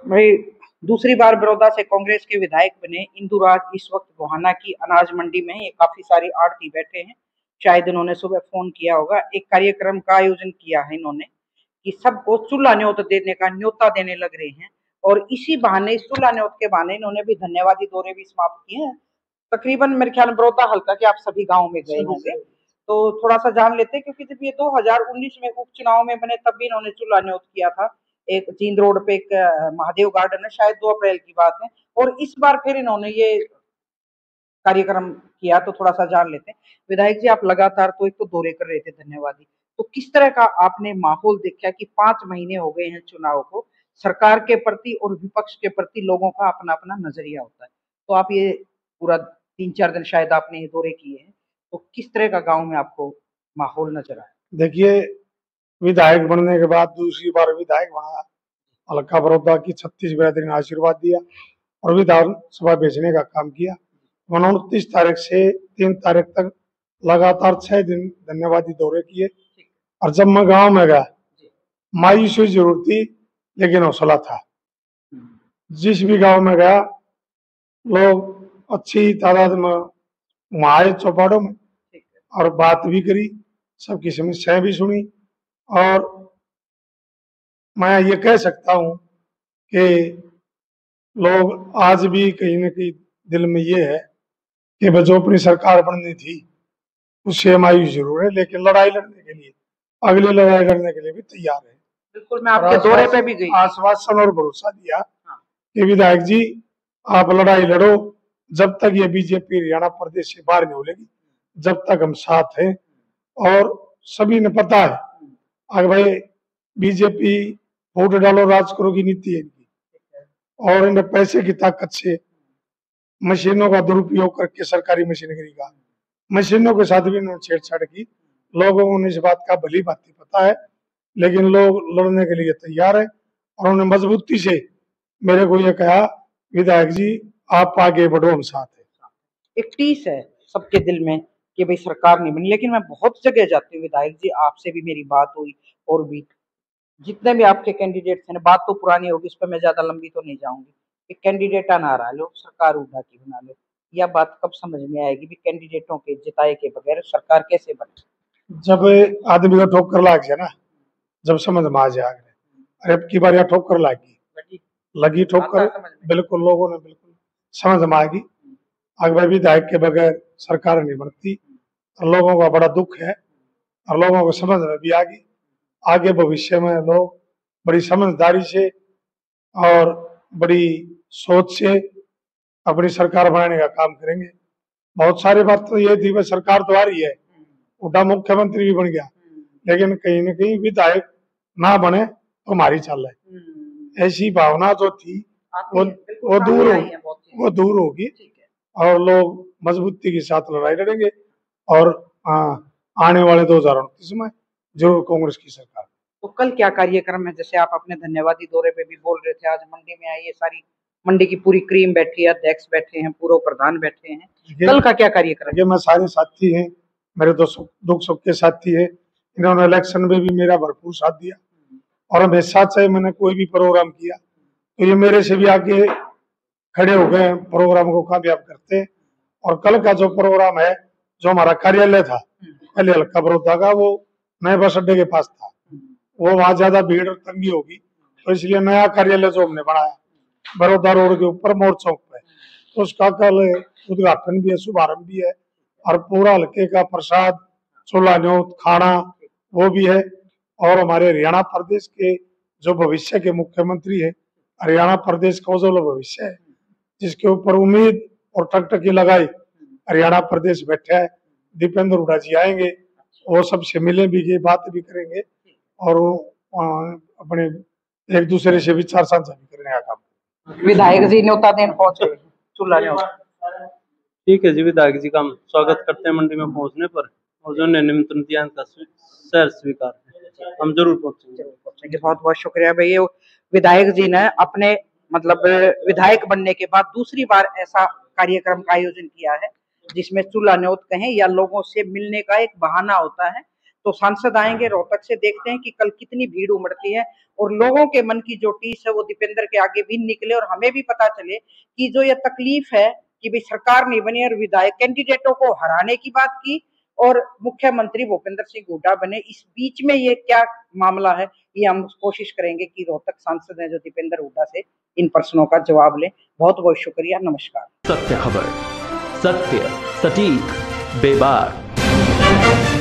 भाई, दूसरी बार बड़ौदा से कांग्रेस के विधायक बने इंदुराज इस वक्त गोहाना की अनाज मंडी में ये काफी सारे आड़ती बैठे हैं। शायद इन्होंने सुबह फोन किया होगा। एक कार्यक्रम का आयोजन किया है इन्होंने कि सबको चूल्हा न्योत देने का न्योता देने लग रहे हैं। और इसी बहाने, इस चूल्हा न्योत के बहाने इन्होंने भी धन्यवादी दौरे भी समाप्त किए हैं। तकरीबन मेरे ख्याल में बड़ौदा हल्का के आप सभी गाँव में गए होंगे, तो थोड़ा सा जान लेते हैं। क्योंकि जब ये 2019 में उपचुनाव में बने तब भी इन्होंने चूल्हा न्योत किया था। एक जींद रोड पे एक महादेव गार्डन है, शायद 2 अप्रैल की बात है। और इस बार फिर इन्होंने ये कार्यक्रम किया, तो थोड़ा सा जान लेते हैं। विधायक जी, आप लगातार तो एक तो दौरे कर रहे थे धन्यवादी, तो किस तरह का आपने माहौल देखा कि 5 महीने हो गए हैं चुनाव को, सरकार के प्रति और विपक्ष के प्रति लोगों का अपना अपना नजरिया होता है। तो आप ये पूरा 3-4 दिन शायद आपने ये दौरे किए हैं, तो किस तरह का गांव में आपको माहौल नजर आया? देखिए, विधायक बनने के बाद दूसरी बार विधायक बना, हल्का बड़ौदा की 36 बिरादरी ने आशीर्वाद दिया और विधानसभा भेजने का काम किया। 29 तारीख से 3 तारीख तक लगातार 6 दिन धन्यवादी दौरे किए। और जब मैं गांव में गया, मायूसी जरूर थी लेकिन हौसला था। जिस भी गांव में गया, लोग अच्छी तादाद में वहां आए चौपाड़ों में और बात भी करी, सबकी समस्याएं भी सुनी। और मैं ये कह सकता हूं कि लोग आज भी कहीं न कहीं दिल में ये है कि जो अपनी सरकार बननी थी उससे मायूस जरूर है, लेकिन लड़ाई लड़ने के लिए, अगली लड़ाई लड़ने के लिए भी तैयार है। बिल्कुल, मैं आपके दौरे पे भी गई। आश्वासन और भरोसा दिया कि विधायक जी, आप लड़ाई लड़ो, जब तक ये बीजेपी हरियाणा प्रदेश से बाहर नहीं होगी जब तक हम साथ हैं। और सभी ने पता है, अगर भाई बीजेपी वोट डालो राज करो की नीति है इनकी, और इन्हें पैसे की ताकत से मशीनों का दुरुपयोग करके, सरकारी मशीनरी का मशीनों के साथ भी इन्होंने छेड़छाड़ की। लोगों को इस बात का भली भांति पता है, लेकिन लोग लड़ने के लिए तैयार है। और उन्होंने मजबूती से मेरे को ये कहा, विधायक जी आप आगे बढ़ो, हम साथ हैं। एक टीस है सबके दिल में कि भाई सरकार नहीं बनी, लेकिन मैं बहुत जगह जाती हूँ विधायक जी, आपसे भी मेरी बात हुई और भी जितने भी आपके कैंडिडेट थे ना, बात तो पुरानी होगी, इस पर मैं ज्यादा लंबी तो नहीं जाऊंगी। कि कैंडिडेट ना रहा लो, सरकार उठा के बना लो। यह बात कब समझ में आएगी भी कैंडिडेटों के जिताए के बगैर सरकार कैसे बने? जब आदमी को ठोकर लाग जाए ना, जब समझ में आ जाए। अरे अब की बार यह ठोकर लगी ठोकर, बिल्कुल लोगों ने बिल्कुल समझ में आएगी। अगर विधायक के बगैर सरकार नहीं बनती, और लोगों का बड़ा दुख है और लोगों को समझ में भी आएगी। आगे भविष्य में लोग बड़ी समझदारी से और बड़ी सोच से अपनी सरकार बनाने का काम करेंगे। बहुत सारी बात तो ये थी, वह सरकार तो आ रही है, उठा मुख्यमंत्री भी बन गया, लेकिन कहीं न कहीं विधायक ना बने तो हमारी चाल है। ऐसी भावना जो थी वो दूर होगी और लोग मजबूती के साथ लड़ाई लड़ेंगे। और आने वाले 2029 में जरूर कांग्रेस की सरकार। तो कल क्या कार्यक्रम है? जैसे आप अपने धन्यवादी दौरे पे भी बोल रहे थे, आज मंडी में आई है, सारी मंडी की पूरी क्रीम बैठी है, अध्यक्ष बैठे हैं, पूर्व प्रधान बैठे हैं, कल का क्या कार्यक्रम है? मैं सारे साथी हैं, मेरे तो दुख सुख के साथी है। इन्होंने इलेक्शन में भी मेरा भरपूर साथ दिया और हमेशा चाहे मैंने कोई भी प्रोग्राम किया तो ये मेरे से भी आगे खड़े हो गए, प्रोग्राम को कामयाब करते। और कल का जो प्रोग्राम है, जो हमारा कार्यालय था पहले हल्का बड़ौदा का, वो नए बस अड्डे के पास था, वो वहां ज्यादा भीड़ और तंगी होगी, तो इसलिए नया कार्यालय जो हमने बनाया बड़ौदा रोड के ऊपर मोड़ चौक पे, तो उसका कल उद्घाटन भी है, शुभारंभ भी है। और पूरा हल्के का प्रसाद, चूल्हा न्योत, खाना वो भी है। और हमारे हरियाणा प्रदेश के जो भविष्य के मुख्यमंत्री है, हरियाणा प्रदेश का उज्जवल भविष्य है, जिसके ऊपर उम्मीद और टकटकी लगाई हरियाणा प्रदेश बैठा है, दीपेंद्र हुड्डा जी आएंगे, वो सबसे मिले भी, बात भी करेंगे और अपने एक दूसरे से विचार साझा भी करने का काम। विधायक जी न्योता देन पहुंचे, चूल्हा न्योता। ठीक है जी, विधायक जी का हम स्वागत करते हैं मंडी में पहुंचने पर, और जो निमंत्रण दिया उनका सर स्वीकार हम जरूर पहुंचेंगे। बहुत बहुत शुक्रिया भैया। विधायक जी ने अपने मतलब विधायक बनने के बाद दूसरी बार ऐसा कार्यक्रम का आयोजन किया है जिसमें चूल्हा न्योत कहें या लोगों से मिलने का एक बहाना होता है, तो सांसद आएंगे रोहतक से, देखते हैं कि कल कितनी भीड़ उमड़ती है और लोगों के मन की जो टीस है वो दीपेंद्र के आगे भी निकले और हमें भी पता चले कि जो ये तकलीफ है कि भाई सरकार नहीं बनी और विधायक कैंडिडेटों को हराने की बात की और मुख्यमंत्री भूपेंद्र सिंह हुड्डा बने, इस बीच में ये क्या मामला है, ये हम कोशिश करेंगे कि रोहतक सांसद हैं जो दीपेंद्र हुड्डा से इन प्रश्नों का जवाब लें। बहुत बहुत शुक्रिया, नमस्कार। सत्य खबर, सत्य, सटीक, बेबाक।